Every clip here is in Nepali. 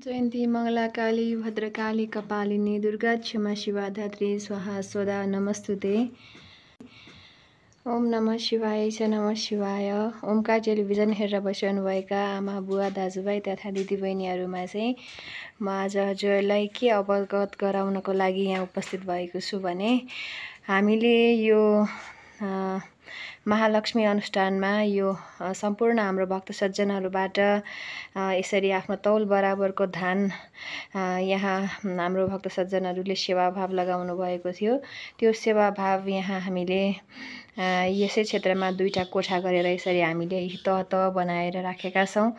जयन्ती मङ्गला काली भद्रकाली कपालिनी दुर्गा क्षमा शिवा धात्री स्वाहा स्वदा नमस्तुते। ओम नमः शिवाय च नमः शिवाय। ओमकार टेलिभिजन हेरेर बसिरहनुभएका आमा बुवा दाजुभाइ तथा दिदीबहिनीहरूमा चाहिँ म आज हजुरलाई के अवगत गराउनको लागि यहाँ उपस्थित भएको छु भने हामीले यो महालक्ष्मी अनुष्ठानमा यो सम्पूर्ण हाम्रो भक्त सज्जनहरूबाट यसरी आफ्नो तौल बराबरको धान यहाँ हाम्रो भक्त सज्जनहरूले सेवाभाव लगाउनु भएको थियो। त्यो सेवाभाव यहाँ हामीले यसै क्षेत्रमा 2टा कोठा गरेर यसरी हामीले तह बनाएर राखेका छौँ।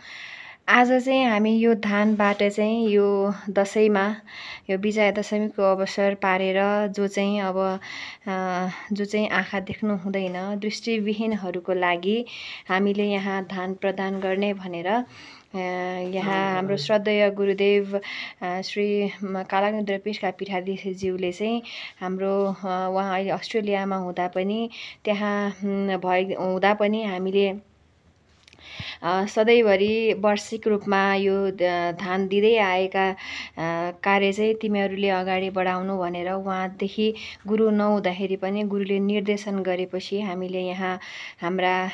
आज चाहिँ हामी यो धानबाट चाहिँ यो दसैँमा यो विजया दशमीको अवसर पारेर जो चाहिँ आँखा देख्नु हुँदैन दृष्टिविहीनहरूको लागि हामीले यहाँ धान प्रदान गर्ने भनेर यहाँ हाम्रो श्रद्धेय गुरुदेव श्री कालाग्नि पेशका पीठाधीशज्यूले चाहिँ हाम्रो उहाँ अहिले अस्ट्रेलियामा हुँदा पनि हामीले सधैँभरि वार्षिक रूपमा यो धान दिँदै आएका कार्य चाहिँ तिमीहरूले अगाडि बढाउनु भनेर उहाँदेखि गुरु नहुँदाखेरि पनि गुरुले निर्देशन गरेपछि हामीले यहाँ हाम्रा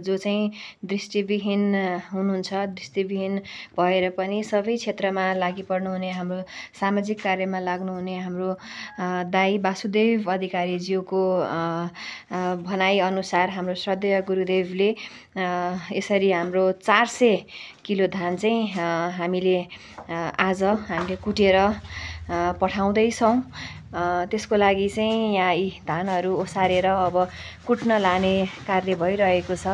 जो चाहिँ दृष्टिविहीन हुनुहुन्छ दृष्टिविहीन भएर पनि सबै क्षेत्रमा लागि पर्नुहुने हाम्रो सामाजिक कार्यमा लाग्नुहुने हाम्रो दाई वासुदेव अधिकारीज्यूको भनाइअनुसार हाम्रो श्रद्धेय गुरुदेवले यसरी हाम्रो 400 किलो धान चाहिँ हामीले कुटेर पठाउँदैछौँ। त्यसको लागि चाहिँ यहाँ यी धानहरू ओसारेर अब कुट्न लाने कार्य भइरहेको छ।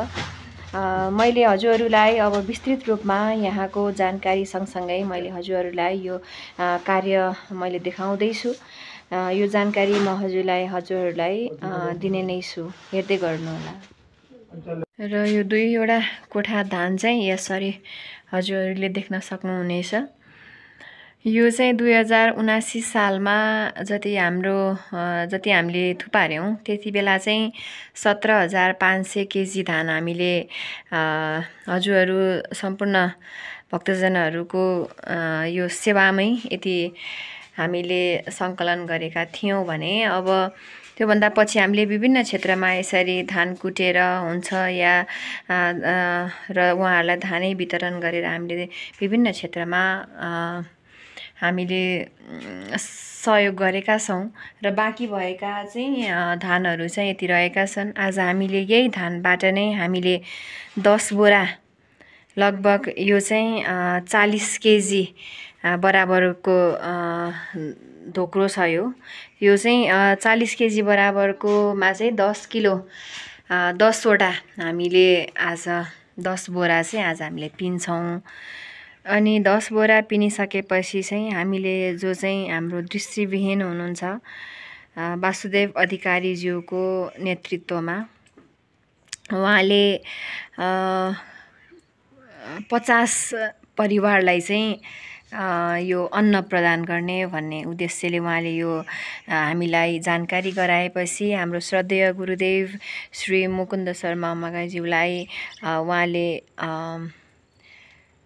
मैले हजुरहरूलाई अब विस्तृत रूपमा यहाँको जानकारी सँगसँगै मैले हजुरहरूलाई यो कार्य मैले देखाउँदैछु। यो जानकारी म हजुरहरूलाई दिने नै छु, हेर्दै गर्नुहोला। र यो 2वटा कोठा धान चाहिँ यसरी हजुरहरूले देख्न सक्नुहुनेछ। यो चाहिँ 2079 सालमा जति हामीले थुपार्यौँ त्यति बेला चाहिँ 17,500 केजी धान हामीले हजुरहरू सम्पूर्ण भक्तजनहरूको यो सेवामै यति हामीले सङ्कलन गरेका थियौँ भने अब त्योभन्दा पछि हामीले विभिन्न क्षेत्रमा यसरी धान कुटेर हुन्छ या र उहाँहरूलाई धानै वितरण गरेर हामीले विभिन्न क्षेत्रमा हामीले सहयोग गरेका छौँ र बाँकी भएका चाहिँ धानहरू चाहिँ यति रहेका छन्। आज हामीले यही धानबाट नै हामीले 10 बोरा लगभग यो चाहिँ 40 केजी बराबरको धोक्रो छ। यो चाहिँ 40 केजी बराबरकोमा चाहिँ 10 किलो 10वटा हामीले आज 10 बोरा चाहिँ आज हामीले पिन्छौँ। अनि 10 बोरा पिनिसकेपछि चाहिँ हामीले जो चाहिँ हाम्रो दृष्टिविहीन हुनुहुन्छ वासुदेव अधिकारीज्यूको नेतृत्वमा उहाँले 50 परिवारलाई चाहिँ यो अन्न प्रदान गर्ने भन्ने उद्देश्यले उहाँले यो हामीलाई जानकारी गराएपछि हाम्रो श्रद्धेय गुरुदेव श्री मुकुन्द शर्मा मगाज्यूलाई उहाँले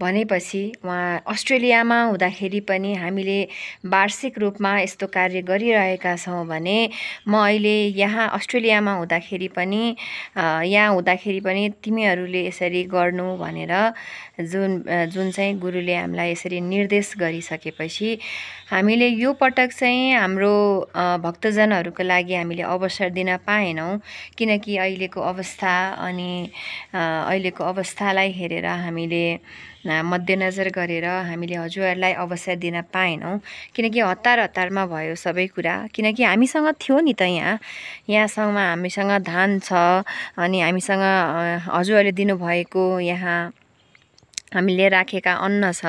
भनेपछि उहाँ अस्ट्रेलियामा हुँदाखेरि पनि हामीले वार्षिक रूपमा यस्तो कार्य गरिरहेका छौँ भने म अहिले यहाँ अस्ट्रेलियामा हुँदाखेरि पनि तिमीहरूले यसरी गर्नु भनेर जुन चाहिँ गुरुले हामीलाई यसरी निर्देश गरिसकेपछि हामीले यो पटक चाहिँ हाम्रो भक्तजनहरूको लागि हामीले अवसर दिन पाएनौँ, किनकि अहिलेको अवस्थालाई हेरेर हामीले मध्यनजर गरेर हामीले हजुरहरूलाई अवसर दिन पाएनौँ, किनकि हतारमा भयो सबै कुरा। किनकि हामीसँग थियो नि त यहाँसँग हामीसँग धान छ अनि हामीसँग हजुरहरूले दिनुभएको यहाँ हामीले राखेका अन्न छ।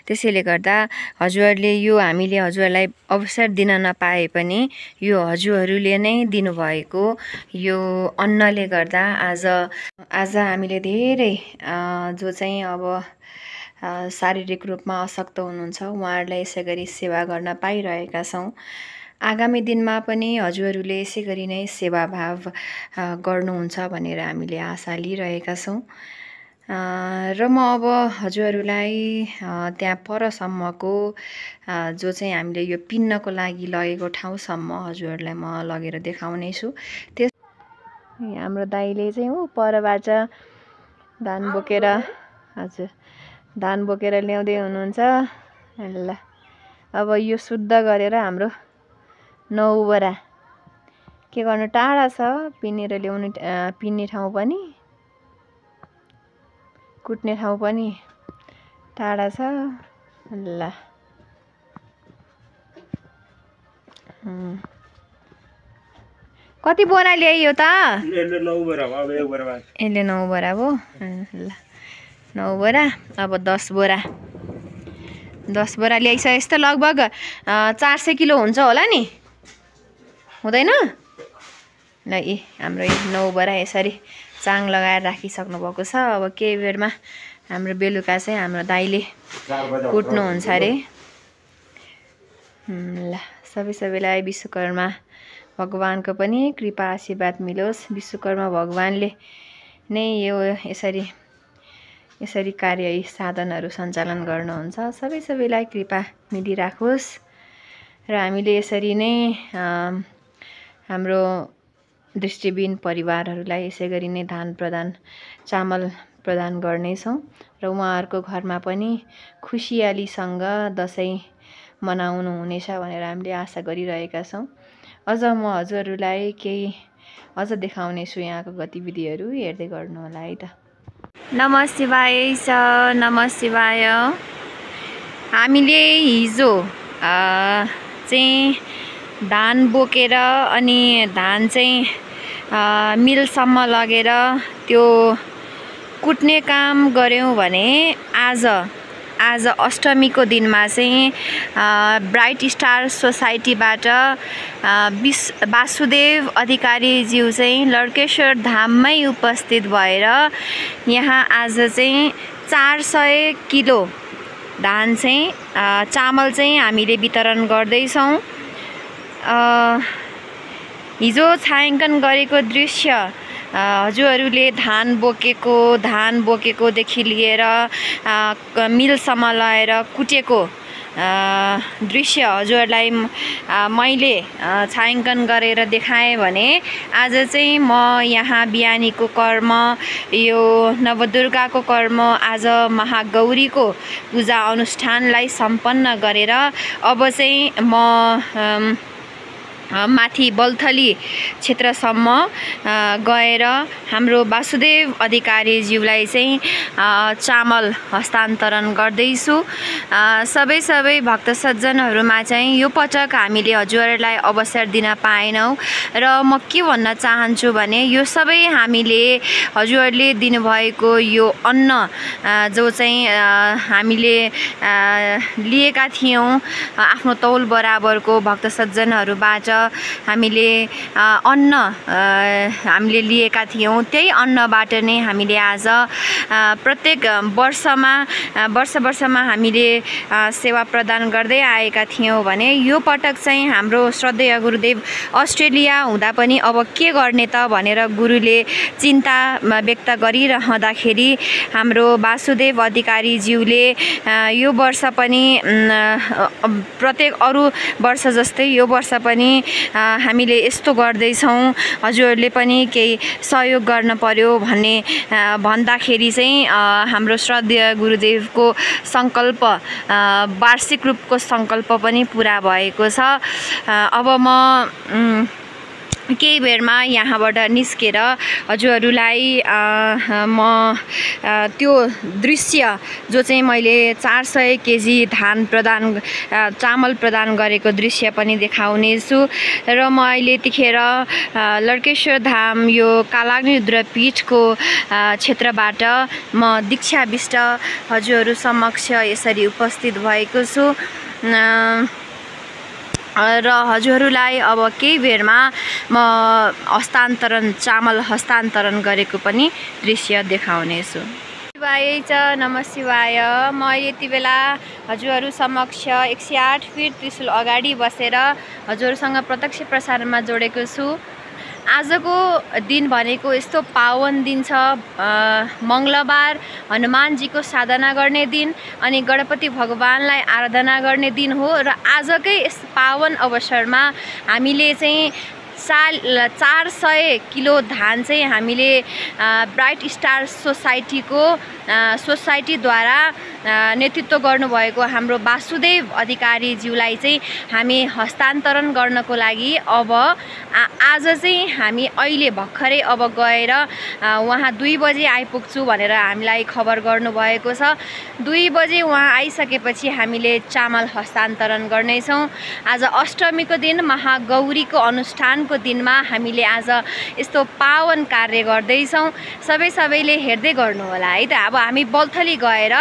त्यसैले गर्दा हामीले हजुरहरूलाई अवसर दिन नपाए पनि यो हजुरहरूले नै दिनुभएको यो अन्नले गर्दा आज हामीले धेरै जो चाहिँ अब शारीरिक रूपमा अशक्त हुनुहुन्छ उहाँहरूलाई यसै गरी सेवा गर्न पाइरहेका छौँ। आगामी दिनमा पनि हजुरहरूले यसै गरी नै सेवाभाव गर्नुहुन्छ भनेर हामीले आशा लिइरहेका छौँ। र म अब हजुरहरूलाई त्यहाँ परसम्मको जो चाहिँ हामीले यो पिन्नको लागि लगेको ठाउँसम्म हजुरहरूलाई म लगेर देखाउने छु। त्यस हाम्रो दाइले चाहिँ परबाट धान बोकेर हजुर धान बोकेर ल्याउँदै हुनुहुन्छ। ल अब यो शुद्ध गरेर हाम्रो 9 बोरा के गर्नु टाढा छ पिनेर ल्याउने पिन्ने ठाउँ पनि कुट्ने ठाउँ पनि टाढा छ। ल कति बोरा ल्याइयो त? यसले 9 बोरा भयो। ल 9 बोरा अब 10 बोरा 10 बोरा ल्याइसके यस्तो लगभग 400 किलो हुन्छ होला नि, हुँदैन? ल हाम्रो 9 बोरा यसरी चाङ लगाएर राखिसक्नु भएको छ। अब केही बेरमा हाम्रो बेलुका चाहिँ हाम्रो दाइले कुट्नुहुन्छ अरे। ल सबैलाई विश्वकर्मा भगवानको पनि कृपा आशीर्वाद मिलोस्। विश्वकर्मा भगवानले नै यो यसरी कार्य साधनहरू सञ्चालन गर्नुहुन्छ। सबैलाई कृपा मिलिराखोस् र हामीले यसरी नै हाम्रो दृष्टिबिन परिवारहरूलाई यसै गरी नै धान प्रदान चामल प्रदान गर्नेछौँ र उहाँहरूको घरमा पनि खुसियालीसँग दसैँ मनाउनु हुनेछ भनेर हामीले आशा गरिरहेका छौँ। अझ म हजुरहरूलाई केही अझ देखाउने छु यहाँको गतिविधिहरू, हेर्दै गर्नु होला है त। नमः शिवाय छ, नमः शिवाय। हामीले हिजो चाहिँ धान बोकेर अनि धान चाहिँ मिलसम्म लगेर त्यो कुट्ने काम गऱ्यौँ भने आज अष्टमीको दिनमा चाहिँ ब्राइट स्टार सोसाइटीबाट वासुदेव अधिकारीज्यू चाहिँ लड्केश्वर धाममै उपस्थित भएर यहाँ आज चाहिँ 400 किलो धान चाहिँ चामल चाहिँ हामीले वितरण गर्दैछौँ। हिजो छायाङ्कन गरेको दृश्य हजुरहरूले धान बोकेकोदेखि लिएर मिलसम्म लगाएर कुटेको दृश्य हजुरहरूलाई मैले छायाङ्कन गरेर देखाएँ भने आज चाहिँ म यहाँ बिहानीको कर्म, यो नवदुर्गाको कर्म, आज महागौरीको पूजा अनुष्ठानलाई सम्पन्न गरेर अब चाहिँ म माथि बल्थली क्षेत्रसम्म गएर हाम्रो वासुदेव अधिकारीज्यूलाई चाहिँ चामल हस्तान्तरण गर्दैछु। सबै भक्त सज्जनहरूमा चाहिँ यो पटक हामीले हजुरहरूलाई अवसर दिन पाएनौँ र म के भन्न चाहन्छु भने यो सबै हामीले हजुरहरूले दिनुभएको यो अन्न जो चाहिँ हामीले लिएका थियौँ आफ्नो तौल बराबरको भक्त सज्जनहरूबाट हामीले अन्न हामीले लिएका थियौँ, त्यही अन्नबाट नै हामीले आज प्रत्येक वर्षमा हामीले सेवा प्रदान गर्दै आएका थियौँ भने यो पटक चाहिँ हाम्रो श्रद्धेय गुरुदेव अस्ट्रेलिया हुँदा पनि अब के गर्ने त भनेर गुरुले चिन्ता व्यक्त गरिरहँदाखेरि हाम्रो वासुदेव अधिकारीज्यूले यो वर्ष पनि प्रत्येक अरू वर्ष जस्तै यो वर्ष पनि हामीले यस्तो गर्दैछौँ, हजुरहरूले पनि केही सहयोग गर्न पर्यो भन्दाखेरि चाहिँ हाम्रो श्रद्धेय गुरुदेवको सङ्कल्प वार्षिक रूपको सङ्कल्प पनि पुरा भएको छ। अब म केही बेरमा यहाँबाट निस्केर हजुरहरूलाई म त्यो दृश्य जो चाहिँ मैले 400 केजी चामल प्रदान गरेको दृश्य पनि देखाउने छु र म अहिले यतिखेर लड्केश्वर धाम यो कालाग्नि रुद्रपीठको क्षेत्रबाट म दीक्षाविष्ट हजुरहरू समक्ष यसरी उपस्थित भएको छु र हजुरहरूलाई अब केही बेरमा म चामल हस्तान्तरण गरेको पनि दृश्य देखाउने छु। शिवाय च, नमः शिवाय। म यति बेला हजुरहरू समक्ष 108 फिट त्रिशूल अगाडि बसेर हजुरहरूसँग प्रत्यक्ष प्रसारणमा जोडेको छु। आजको दिन भनेको यस्तो पावन दिन छ। मङ्गलबार हनुमानजीको साधना गर्ने दिन अनि गणपति भगवानलाई आराधना गर्ने दिन हो र आजकै यस पावन अवसरमा हामीले चाहिँ 400 किलो धान चाहिँ हामीले ब्राइट स्टार सोसाइटीद्वारा नेतृत्व गर्नुभएको हाम्रो वासुदेव अधिकारीज्यूलाई चाहिँ हामी हस्तान्तरण गर्नको लागि अब आज चाहिँ हामी अहिले भर्खरै अब गएर उहाँ 2 बजे आइपुग्छु भनेर हामीलाई खबर गर्नुभएको छ। 2 बजे उहाँ आइसकेपछि हामीले चामल हस्तान्तरण गर्नेछौँ। आज अष्टमीको दिन महागौरीको अनुष्ठानको दिनमा हामीले आज यस्तो पावन कार्य गर्दैछौँ। सबैले हेर्दै गर्नु होला है त। अब हामी बल्थली गएर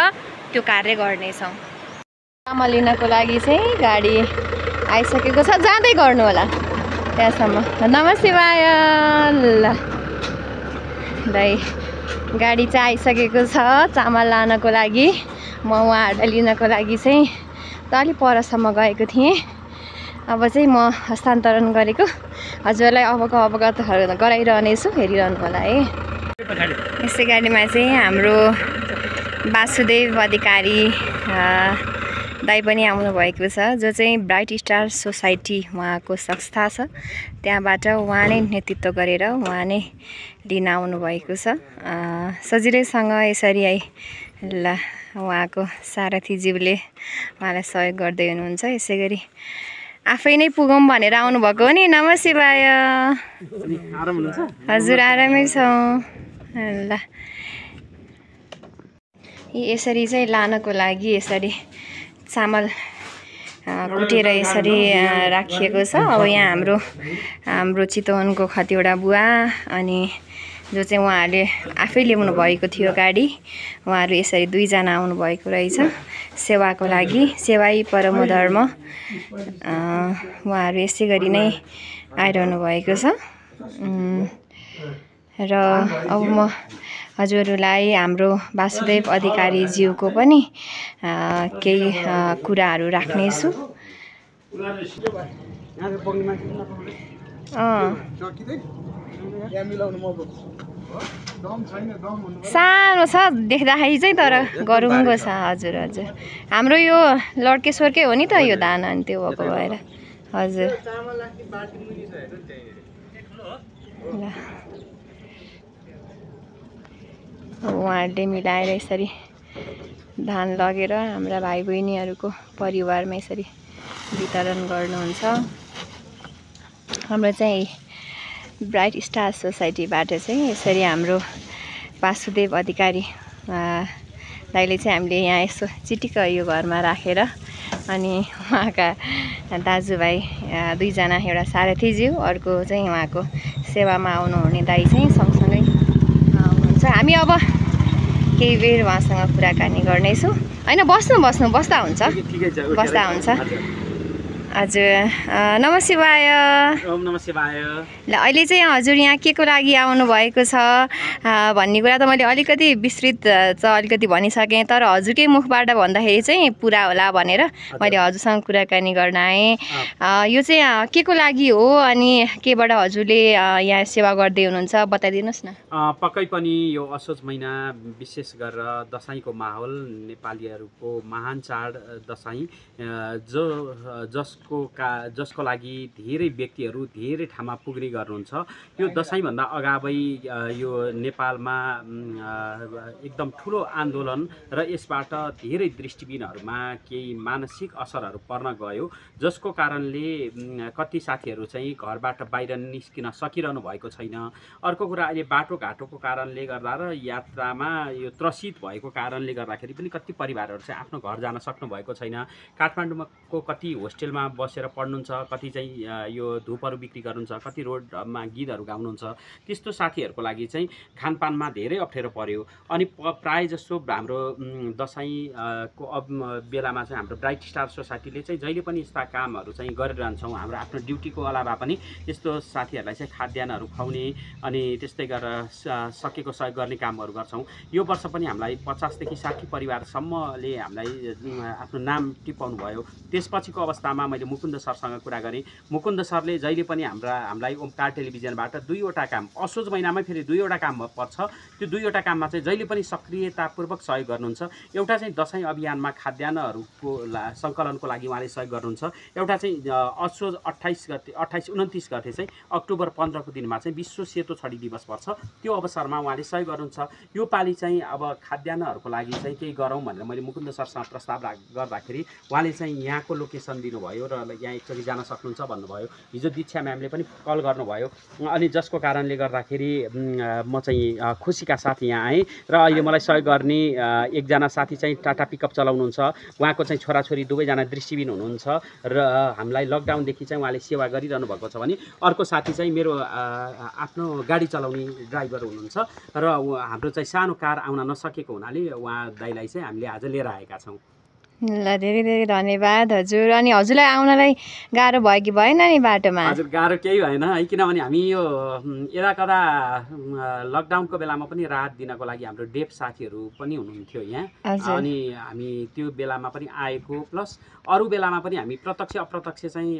त्यो कार्य गर्नेछौँ। चामल लिनको लागि चाहिँ गाडी आइसकेको छ, जाँदै गर्नु होला त्यहाँसम्म। नमस्ते शिवाय। ल दाइ गाडी चाहिँ आइसकेको छ चामल लानको लागि। म उहाँहरूलाई लिनको लागि चाहिँ अलि परसम्म गएको थिएँ। अब चाहिँ म हस्तान्तरण गरेको हजुरलाई अवगत गराइरहनेछु, हेरिरहनु होला है। यसै गाडीमा चाहिँ हाम्रो वासुदेव अधिकारी दाइ पनि आउनु भएको छ, जो चाहिँ ब्राइट स्टार सोसाइटी उहाँको संस्था छ। त्यहाँबाट उहाँ नै नेतृत्व गरेर उहाँ नै लिन आउनु भएको छ। सजिलैसँग यसरी ल उहाँको सारथीज्यूले उहाँलाई सहयोग गर्दै हुनुहुन्छ। यसै गरी आफै नै पुगौँ भनेर आउनुभएको हो नि। नमस्ते शिवाय। हजुर आरामै छौँ। ल यसरी चाहिँ लानको लागि यसरी चामल कुटेर यसरी राखिएको छ। अब यहाँ हाम्रो चितवनको कतिवटा बुवा अनि जो चाहिँ उहाँहरूले आफै ल्याउनु भएको थियो गाडी, उहाँहरू यसरी 2 जना आउनु भएको रहेछ सेवाको लागि। सेवाई परमो धर्म। उहाँहरू यसै गरी नै आइरहनु भएको छ। र अब म हजुरहरूलाई हाम्रो वासुदेव अधिकारीज्यूको पनि केही कुराहरू राख्नेछु। सानो छ देख्दाखेरि चाहिँ, तर गरुङ्गो छ। हजुर हजुर हाम्रो यो लड्केश्वरकै हो नि त यो धान, अनि त्यो भएको भएर। हजुर ल उहाँहरूले मिलाएर यसरी धान लगेर हाम्रा भाइ बहिनीहरूको परिवारमा यसरी वितरण गर्नुहुन्छ। हाम्रो चाहिँ ब्राइट स्टार सोसाइटीबाट चाहिँ यसरी हाम्रो वासुदेव अधिकारी दाइले चाहिँ हामीले यहाँ यसो चिटिक्क यो घरमा राखेर अनि उहाँका दाजुभाइ 2 जना, एउटा सारथीज्यू, अर्को चाहिँ उहाँको सेवामा आउनुहुने दाइ चाहिँ सँगसँगै हुनुहुन्छ। हामी अब केही बेर उहाँसँग कुराकानी गर्नेछौँ होइन। बस्दा हुन्छ। हजुर नमस्ते शिवाय। ओम नमः शिवाय। ल अहिले चाहिँ हजुर यहाँ के को लागि आउनु भएको छ भन्ने कुरा त मैले अलिकति विस्तृत अलिकति भनिसकेँ, तर हजुरकै मुखबाट भन्दाखेरि चाहिँ पुरा होला भनेर मैले हजुरसँग कुराकानी गर्न आएँ। यो चाहिँ के को लागि हो अनि केबाट हजुरले यहाँ सेवा गर्दै हुनुहुन्छ बताइदिनुहोस् न। पक्कै पनि यो असोज महिना विशेष गरेर दसैँको माहौल, नेपालीहरूको महान चाड दसैँ, जसको लागि धेरै व्यक्तिहरू धेरै ठाउँमा पुग्ने गर्नुहुन्छ। यो दसैँभन्दा अगावै यो नेपालमा एकदम ठुलो आन्दोलन र यसबाट धेरै दृष्टिबिनहरूमा केही मानसिक असरहरू पर्न गयो, जसको कारणले कति साथीहरू चाहिँ घरबाट बाहिर निस्किन सकिरहनु भएको छैन। अर्को कुरा अहिले बाटोघाटोको कारणले गर्दा र यात्रामा यो त्रसित भएको कारणले गर्दाखेरि पनि कति परिवारहरू चाहिँ आफ्नो घर जान सक्नु भएको छैन। काठमाडौँको कति होस्टेलमा बसेर पढ्नुहुन्छ, कति चाहिँ यो धुपहरू बिक्री गर्नुहुन्छ, कति रोडमा गीतहरू गाउनुहुन्छ। त्यस्तो साथीहरूको लागि चाहिँ खानपानमा धेरै अप्ठ्यारो पर्यो। अनि प्राय जसो हाम्रो दसैँको बेलामा चाहिँ हाम्रो ब्राइट स्टार सोसाइटीले चाहिँ जहिले पनि यस्ता कामहरू चाहिँ गरिरहन्छौँ। हाम्रो आफ्नो ड्युटीको अलावा पनि यस्तो साथीहरूलाई चाहिँ खाद्यान्नहरू खुवाउने अनि त्यस्तै गरेर सकेको सहयोग गर्ने कामहरू गर्छौँ। यो वर्ष पनि हामीलाई 50 देखि 60 परिवारसम्मले हामीलाई आफ्नो नाम टिपाउनु भयो। त्यसपछिको अवस्थामा मैले मैले मुकुन्द सरसँग कुरा गरेँ। मुकुन्द सरले जहिले पनि हामीलाई ओमकार टेलिभिजनबाट 2वटा काम, असोज महिनामै फेरि 2वटा काम पर्छ। त्यो 2वटा काममा चाहिँ जहिले पनि सक्रियतापूर्वक सहयोग गर्नुहुन्छ। एउटा चाहिँ दसैँ अभियानमा खाद्यान्नहरूको सङ्कलनको लागि उहाँले सहयोग गर्नुहुन्छ। एउटा चाहिँ असोज 28-29 गते चाहिँ अक्टोबर 15 को दिनमा चाहिँ विश्व सेतो छडी दिवस पर्छ। त्यो अवसरमा उहाँले सहयोग गर्नुहुन्छ। यो पालि चाहिँ अब खाद्यान्नहरूको लागि चाहिँ केही गरौँ भनेर मैले मुकुन्द सरसँग प्रस्ताव गर्दाखेरि उहाँले चाहिँ यहाँको लोकेसन दिनुभयो र यहाँ एकचोटि जान सक्नुहुन्छ भन्नुभयो। हिजो दीक्षा म्यामले पनि कल गर्नुभयो, अनि जसको कारणले गर्दाखेरि म चाहिँ खुसीका साथ यहाँ आएँ। र अहिले मलाई सहयोग गर्ने एकजना साथी चाहिँ टाटा पिकअप चलाउनुहुन्छ। उहाँको चाहिँ छोराछोरी दुवैजना दृष्टिबिन हुनुहुन्छ र हामीलाई लकडाउनदेखि चाहिँ उहाँले सेवा गरिरहनु भएको छ भने अर्को साथी चाहिँ मेरो आफ्नो गाडी चलाउने ड्राइभर हुनुहुन्छ र हाम्रो चाहिँ सानो कार आउन नसकेको हुनाले उहाँ दाइलाई चाहिँ हामीले आज लिएर आएका छौँ। ल धेरै धेरै धन्यवाद हजुर। अनि हजुरलाई आउनलाई गाह्रो भयो कि भएन नि बाटोमा? हजुर गाह्रो केही भएन है, किनभने हामी यो यदाकदा लकडाउनको बेलामा पनि राहत दिनको लागि हाम्रो डेफ साथीहरू पनि हुनुहुन्थ्यो यहाँ, अनि हामी त्यो बेलामा पनि आएको, प्लस अरू बेलामा पनि हामी प्रत्यक्ष अप्रत्यक्ष चाहिँ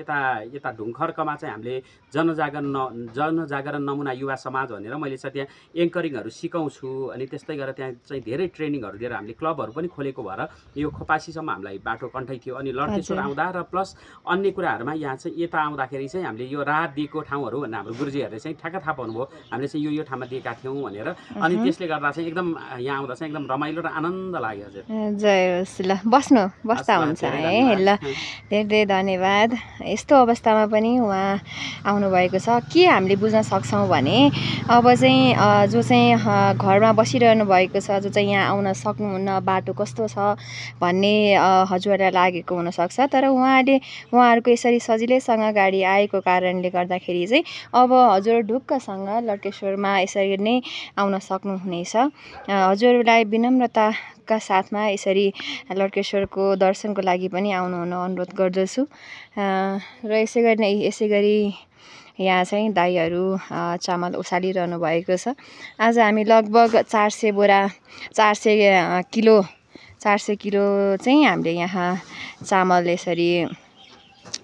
यता ढुङ्खर्कमा चाहिँ हामीले जनजागरण नमुना युवा समाज भनेर मैले चाहिँ त्यहाँ एङ्करिङहरू सिकाउँछु। अनि त्यस्तै गरेर त्यहाँ चाहिँ धेरै ट्रेनिङहरू दिएर हामीले क्लबहरू पनि खोलेको भएर यो खोपासीसम्म हामीलाई बाटो कन्ठै थियो। अनि लड्केश्वर आउँदा र प्लस अन्य कुराहरूमा यहाँ चाहिँ यता आउँदाखेरि चाहिँ हामीले यो राहत दिएको ठाउँहरू भनेर हाम्रो गुरुजीहरूले चाहिँ ठ्याक्क थाहा पाउनुभयो हामीले चाहिँ यो ठाउँमा दिएका थियौँ भनेर। अनि त्यसले गर्दा चाहिँ एकदम यहाँ आउँदा चाहिँ एकदम रमाइलो र आनन्द लाग्यो। हजुर जय होस्। ल बस्दा हुन्छ है। ल धेरै धेरै धन्यवाद। यस्तो अवस्थामा पनि उहाँ आउनुभएको छ। के हामीले बुझ्न सक्छौँ भने अब चाहिँ जो चाहिँ घरमा बसिरहनु भएको छ, जो चाहिँ यहाँ आउन सक्नुहुन्न, बाटो कस्तो छ भन्ने हजुरहरूलाई लागेको हुनसक्छ, तर उहाँहरूको यसरी सजिलैसँग गाडी आएको कारणले गर्दाखेरि चाहिँ अब हजुर ढुक्कसँग लड्केश्वरमा यसरी नै आउन सक्नुहुनेछ। हजुरलाई विनम्रताका साथमा यसरी लड्केश्वरको दर्शनको लागि पनि आउनुहुन अनुरोध गर्दछु। र यसै गरी यहाँ चाहिँ दाइहरू चामल उसालिरहनु भएको छ। आज हामी लगभग 400 किलो चाहिँ हामीले यहाँ चामल यसरी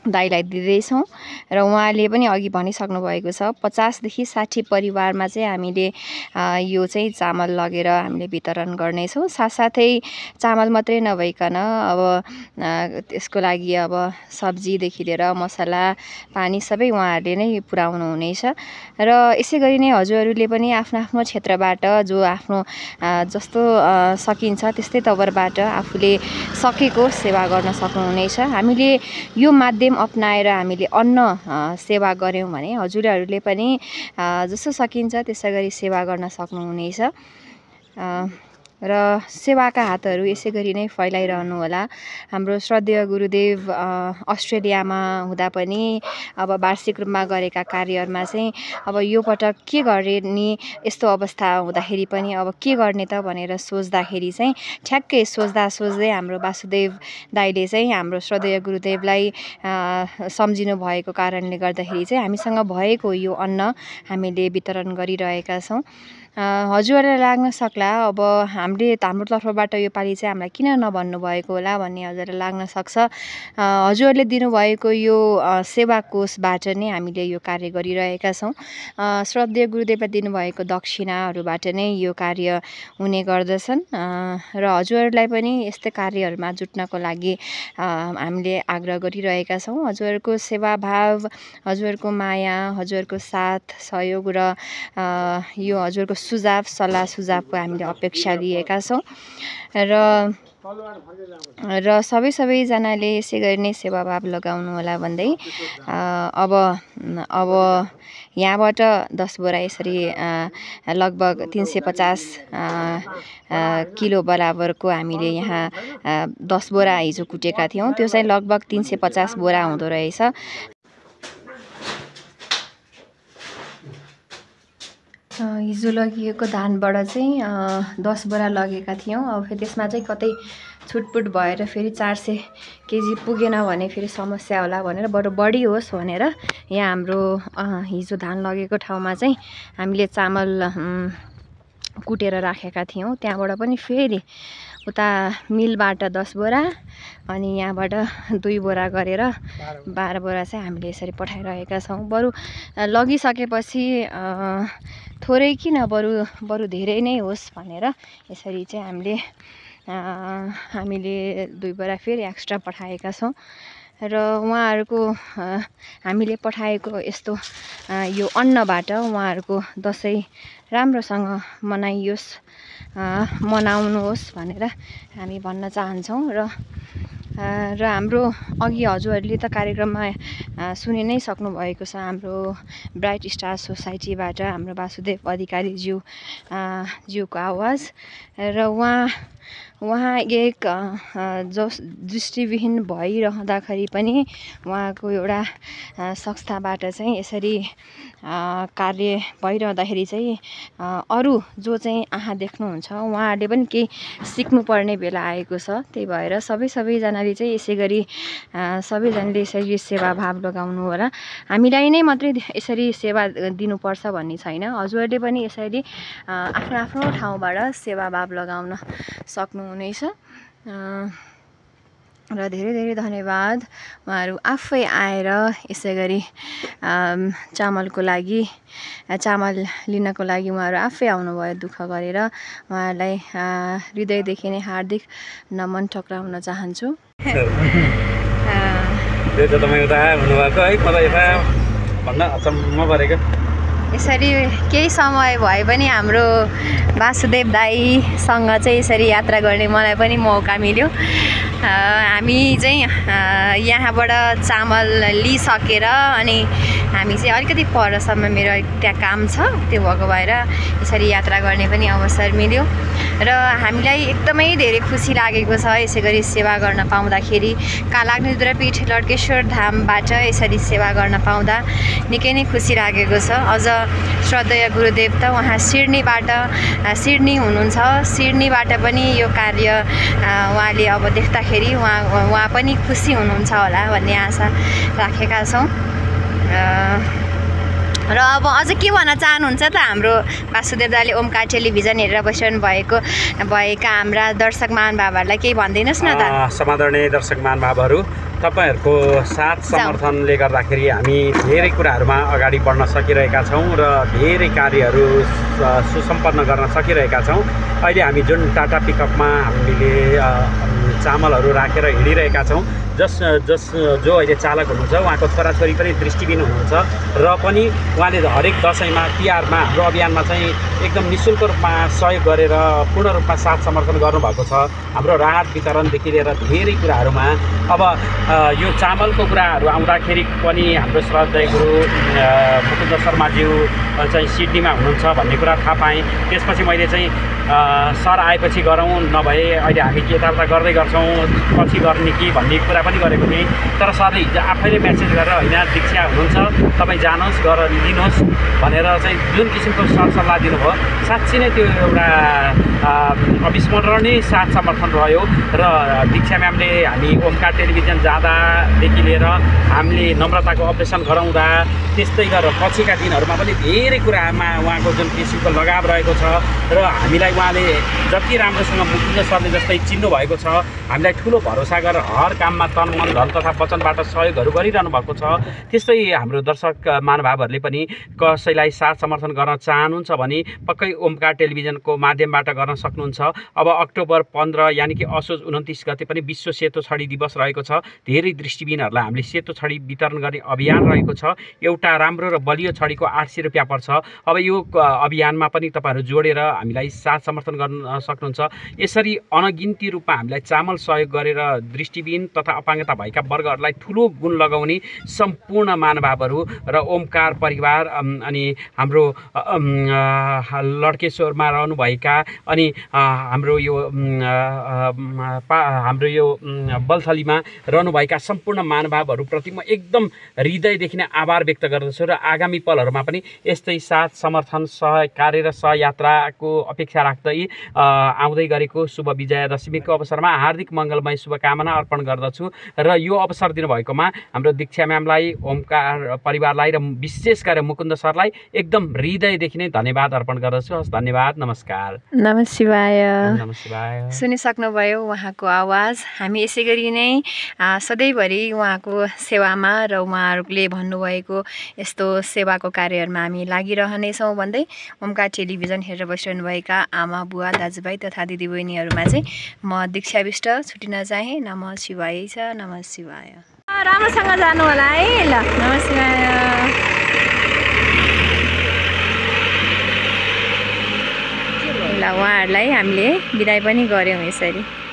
दाइलाई दिँदैछौँ। र उहाँले पनि अघि भनिसक्नु भएको छ 50देखि 60 परिवारमा चाहिँ हामीले यो चाहिँ चामल लगेर हामीले वितरण गर्नेछौँ। साथसाथै चामल मात्रै नभइकन अब त्यसको लागि अब सब्जीदेखि लिएर मसला पानी सबै उहाँहरूले नै पुर्याउनु हुनेछ। र यसै गरी नै हजुरहरूले पनि आफ्नो आफ्नो क्षेत्रबाट जो आफ्नो जस्तो सकिन्छ त्यस्तै तवरबाट आफूले सकेको सेवा गर्न सक्नुहुनेछ। हामीले यो माध्यम अपनाएर हामीले अन्न सेवा गऱ्यौँ भने हजुरहरूले पनि जस्तो सकिन्छ त्यसै गरी सेवा गर्न सक्नुहुनेछ। र सेवाका हातहरू यसै गरी नै फैलाइरहनु होला। हाम्रो श्रद्धेय गुरुदेव अस्ट्रेलियामा हुँदा पनि अब वार्षिक रूपमा गरेका कार्यहरूमा चाहिँ अब यो पटक के गर्ने, यस्तो अवस्था हुँदाखेरि पनि अब के गर्ने त भनेर सोच्दाखेरि चाहिँ ठ्याक्कै सोच्दै हाम्रो वासुदेव दाइले चाहिँ हाम्रो श्रद्धेय गुरुदेवलाई सम्झिनु भएको कारणले गर्दाखेरि चाहिँ हामीसँग भएको यो अन्न हामीले वितरण गरिरहेका छौँ। हजुरहरूलाई लाग्न सक्ला अब हाम्रो तर्फबाट यो पालि चाहिँ हामीलाई किन नभन्नु भएको होला भन्ने हजुरलाई लाग्न सक्छ। हजुरहरूले दिनुभएको यो सेवा कोषबाट नै हामीले यो कार्य गरिरहेका छौँ। श्रद्धेय गुरुदेवले दिनुभएको दक्षिणाहरूबाट नै यो कार्य हुने गर्दछन्। र हजुरहरूलाई पनि यस्तै कार्यहरूमा जुट्नको लागि हामीले आग्रह गरिरहेका छौँ। हजुरहरूको सेवाभाव, हजुरहरूको माया, हजुरहरूको साथ सहयोग र यो हजुरहरूको सल्लाह सुझावको हामीले अपेक्षा लिएका छौँ। र सबैजनाले यसै गरी नै सेवाभाव लगाउनु होला भन्दै अब यहाँबाट 10 बोरा यसरी लगभग 350 किलो बराबरको हामीले यहाँ 10 बोरा हिजो कुटेका थियौँ। त्यो चाहिँ लगभग 350 बोरा हुँदो रहेछ। हिजो लगिएको धानबाट चाहिँ 10 बोरा लगेका थियौँ। अब फेरि त्यसमा चाहिँ कतै छुटपुट भएर फेरि 400 केजी पुगेन भने फेरि समस्या होला भनेर बरु बढी होस् भनेर यहाँ हाम्रो हिजो धान लगेको ठाउँमा चाहिँ हामीले चामल कुटेर राखेका थियौँ। त्यहाँबाट पनि फेरि उता मिलबाट 10 बोरा अनि यहाँबाट 2 बोरा गरेर 12 बोरा चाहिँ हामीले यसरी पठाइरहेका छौँ। बरु लगिसकेपछि थोरै किन बरु धेरै नै होस् भनेर यसरी चाहिँ हामीले 2 बोरा फेरि एक्स्ट्रा पठाएका छौँ। र उहाँहरूको हामीले पठाएको यस्तो यो अन्नबाट उहाँहरूको दसैँ राम्रोसँग मनाउनुहोस् भनेर हामी भन्न चाहन्छौँ। र हाम्रो अघि हजुरहरूले त कार्यक्रममा सुनि नै सक्नुभएको छ, हाम्रो ब्राइट स्टार सोसाइटीबाट हाम्रो वासुदेव अधिकारी ज्यूको आवाज। र उहाँ एक दृष्टिविहीन भइरहँदाखेरि पनि उहाँको एउटा संस्थाबाट चाहिँ यसरी कार्य भइरहँदाखेरि चाहिँ अरू जो चाहिँ देख्नुहुन्छ उहाँहरूले पनि केही सिक्नुपर्ने बेला आएको छ। त्यही भएर सबैजनाले चाहिँ यसै गरी सबैजनाले यसरी सेवाभाव लगाउनु होला। हामीलाई नै मात्रै यसरी सेवा दिनुपर्छ भन्ने छैन, हजुरहरूले पनि यसरी आफ्नो ठाउँबाट सेवाभाव लगाउन सक्नुहुनेछ। र धेरै धन्यवाद। उहाँहरू आफै आएर यसै गरी चामल लिनको लागि उहाँहरू आफै आउनुभयो दुःख गरेर। उहाँहरूलाई हृदयदेखि नै हार्दिक नमन टक्राउन चाहन्छु। यसरी केही समय भए पनि हाम्रो वासुदेव दाईसँग चाहिँ यसरी यात्रा गर्ने मलाई पनि मौका मिल्यो। हामी चाहिँ यहाँबाट चामल लिइसकेर अनि हामी चाहिँ अलिकति परसम्म मेरो त्यहाँ काम छ, त्यो भएको भएर यसरी यात्रा गर्ने पनि अवसर मिल्यो। र हामीलाई एकदमै धेरै खुसी लागेको छ यसै गरी सेवा गर्न पाउँदाखेरि। कालाग्निद्रपीठ लड्केश्वर धामबाट यसरी सेवा गर्न पाउँदा निकै नै खुसी लागेको छ। अझ श्रद्धेय गुरुदेव त उहाँ सिडनी हुनुहुन्छ, सिडनीबाट पनि यो कार्य उहाँले अब देख्दाखेरि उहाँ पनि खुसी हुनुहुन्छ होला भन्ने आशा राखेका छौँ। र अब अझ के भन्न चाहनुहुन्छ त हाम्रो वासुदेव दाले ओमकार टेलिभिजन हेरेर बसिरहनु भएका हाम्रा दर्शक महानुभावहरूलाई केही भनिदिनुहोस् न त। समादरणीय दर्शक महानुभावहरू, तपाईँहरूको साथ समर्थनले गर्दाखेरि हामी धेरै कुराहरूमा अगाडि बढ्न सकिरहेका छौँ र धेरै कार्यहरू सुसम्पन्न गर्न सकिरहेका छौँ। अहिले हामी जुन टाटा पिकअपमा हामीले चामलहरू राखेर हिँडिरहेका छौँ, जो अहिले चालक हुनुहुन्छ उहाँको छोराछोरी पनि दृष्टिबिन हुनुहुन्छ र पनि उहाँले हरेक दसैँमा तिहारमा हाम्रो अभियानमा चाहिँ एकदम निःशुल्क रूपमा सहयोग गरेर पूर्ण रूपमा साथ समर्थन गर्नुभएको छ। हाम्रो राहत वितरणदेखि लिएर धेरै कुराहरूमा अब यो चामलको कुराहरू आउँदाखेरि पनि हाम्रो श्रद्धेय गुरु मुकुन्द शर्माज्यू चाहिँ सिडनीमा हुनुहुन्छ भन्ने कुरा थाहा पाएँ। त्यसपछि मैले चाहिँ सर आएपछि गरौँ, नभए अहिले हामी यताउता गर्दै गर्छौँ, पछि गर्ने कि भन्ने कुरा पनि गरेको थिएँ। तर सरले हिजो आफैले मेसेज गरेर होइन दीक्षा हुनुहुन्छ, तपाईँ जानुहोस् गरेर लिनुहोस् भनेर चाहिँ जुन किसिमको सरसल्लाह दिनुभयो, साँच्चै नै त्यो एउटा अविस्मरणीय साथ समर्थन रह्यो। र दीक्षा म्यामले हामी ओमकार टेलिभिजन जाँदादेखि लिएर हामीले नम्रताको अपरेसन गराउँदा त्यस्तै गरेर पछिका दिनहरूमा पनि धेरै कुरामा उहाँको जुन किसिमको लगाव रहेको छ र हामीलाई उहाँले जति राम्रोसँग मुकुन्द सरले जस्तै चिन्नु भएको छ, हामीलाई ठुलो भरोसा गरेर हर काममा तन मन धन तथा वचनबाट सहयोगहरू गरिरहनु भएको छ। त्यस्तै हाम्रो दर्शक महानुभावहरूले पनि कसैलाई साथ समर्थन गर्न चाहनुहुन्छ भने पक्कै ओमकार टेलिभिजनको माध्यमबाट गर्न सक्नुहुन्छ। अब अक्टोबर 15 यानि कि असोज 29 गते पनि विश्व सेतो छडी दिवस रहेको छ। धेरै दृष्टिबिनहरूलाई हामीले सेतो छडी वितरण गर्ने अभियान रहेको छ। एउटा राम्रो र बलियो छडीको 800 रुपियाँ पर्छ। अब यो अभियानमा पनि तपाईँहरू जोडेर हामीलाई साथ समर्थन गर्न सक्नुहुन्छ। यसरी अनगिन्ती रूपमा हामीलाई चामल सहयोग गरेर दृष्टिबिन तथा अपाङ्गता भएका वर्गहरूलाई ठुलो गुण लगाउने सम्पूर्ण महानुभावहरू र ओमकार परिवार अनि हाम्रो लड्केश्वरमा रहनुभएका अनि हाम्रो यो बलथलीमा रहनुभएका गर्नुभएका सम्पूर्ण महानुभावहरूप्रति म एकदम हृदयदेखि नै आभार व्यक्त गर्दछु र आगामी पलहरूमा पनि यस्तै साथ समर्थन सहकार्य र सहयात्राको अपेक्षा राख्दै आउँदै गरेको शुभ विजयादशमीको अवसरमा हार्दिक मङ्गलमय शुभकामना अर्पण गर्दछु र यो अवसर दिनुभएकोमा हाम्रो दीक्षा म्यामलाई, ओमकार परिवारलाई र विशेष गरेर मुकुन्द सरलाई एकदम हृदयदेखि नै धन्यवाद अर्पण गर्दछु। हस्, धन्यवाद, नमस्कार। नमः शिवाय। नमः शिवाय। सुनिसक्नुभयो उहाँको आवाज। हामी यसै गरी नै सधैँभरि उहाँको सेवामा र उहाँहरूले भन्नुभएको यस्तो सेवाको कार्यहरूमा हामी लागिरहनेछौँ भन्दै ओमकार टेलिभिजन हेरेर बसिरहनुभएका आमा, बुवा, दाजुभाइ तथा दिदीबहिनीहरूमा चाहिँ म दीक्षा विष्ट छुटिन चाहे। नमः शिवाय छ। नमः शिवाय। राम्रोसँग जानु होला है। ल, नमः शिवाय। ल, उहाँहरूलाई हामीले बिदाई पनि गऱ्यौँ यसरी।